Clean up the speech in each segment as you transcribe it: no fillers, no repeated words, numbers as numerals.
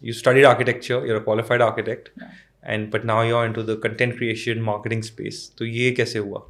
you studied architecture, you're a qualified architect, Yeah. but now you're into the content creation marketing space. तो ये कैसे हुआ?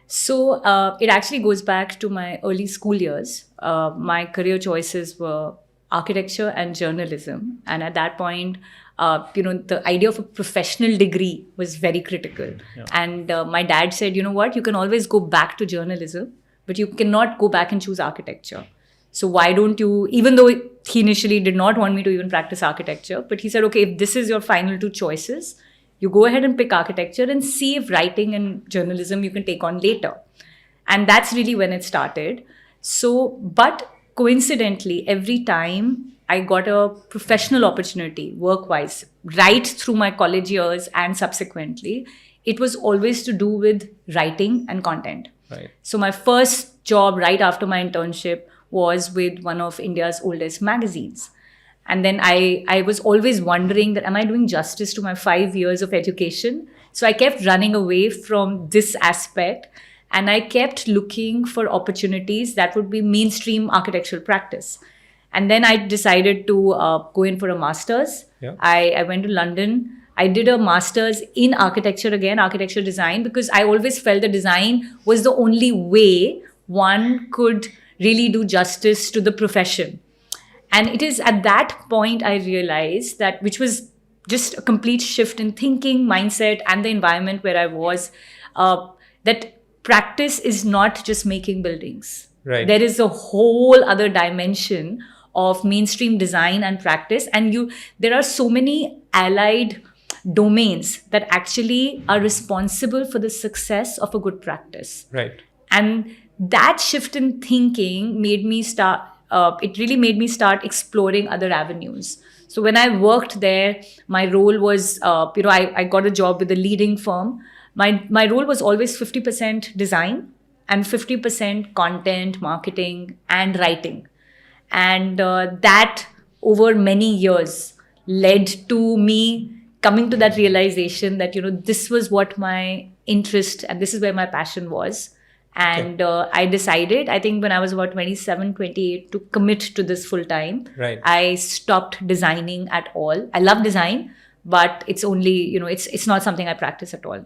So it actually goes back to my early school years. My career choices were architecture and journalism, and at that point, the idea of a professional degree was very critical. Yeah. And my dad said, you know what, you can always go back to journalism, but you cannot go back and choose architecture. So why don't you, even though he initially did not want me to even practice architecture, but he said, okay, if this is your final two choices, you go ahead and pick architecture and see if writing and journalism you can take on later. And that's really when it started. So, but coincidentally, every time I got a professional opportunity work-wise, right through my college years and subsequently, it was always to do with writing and content. Right. So my first job right after my internship was with one of India's oldest magazines. And then I was always wondering that, am I doing justice to my 5 years of education? So I kept running away from this aspect, and I kept looking for opportunities that would be mainstream architectural practice. And then I decided to go in for a master's. Yeah. I went to London. I did a master's in architecture again, architecture design, because I always felt that design was the only way one could really do justice to the profession. And it is at that point I realized that, which was just a complete shift in thinking, mindset, and the environment where I was, that practice is not just making buildings. Right. There is a whole other dimension of mainstream design and practice. And there are so many allied domains that actually are responsible for the success of a good practice. Right. And that shift in thinking made me start, it really made me start exploring other avenues. So when I worked there, my role was, I got a job with a leading firm. My role was always 50% design and 50% content, marketing, and writing. And that over many years led to me coming to that realization that, this was what my interest and this is where my passion was. And I decided, I think when I was about 27, 28, to commit to this full time. Right. I stopped designing at all. I love design, but it's only, it's not something I practice at all now.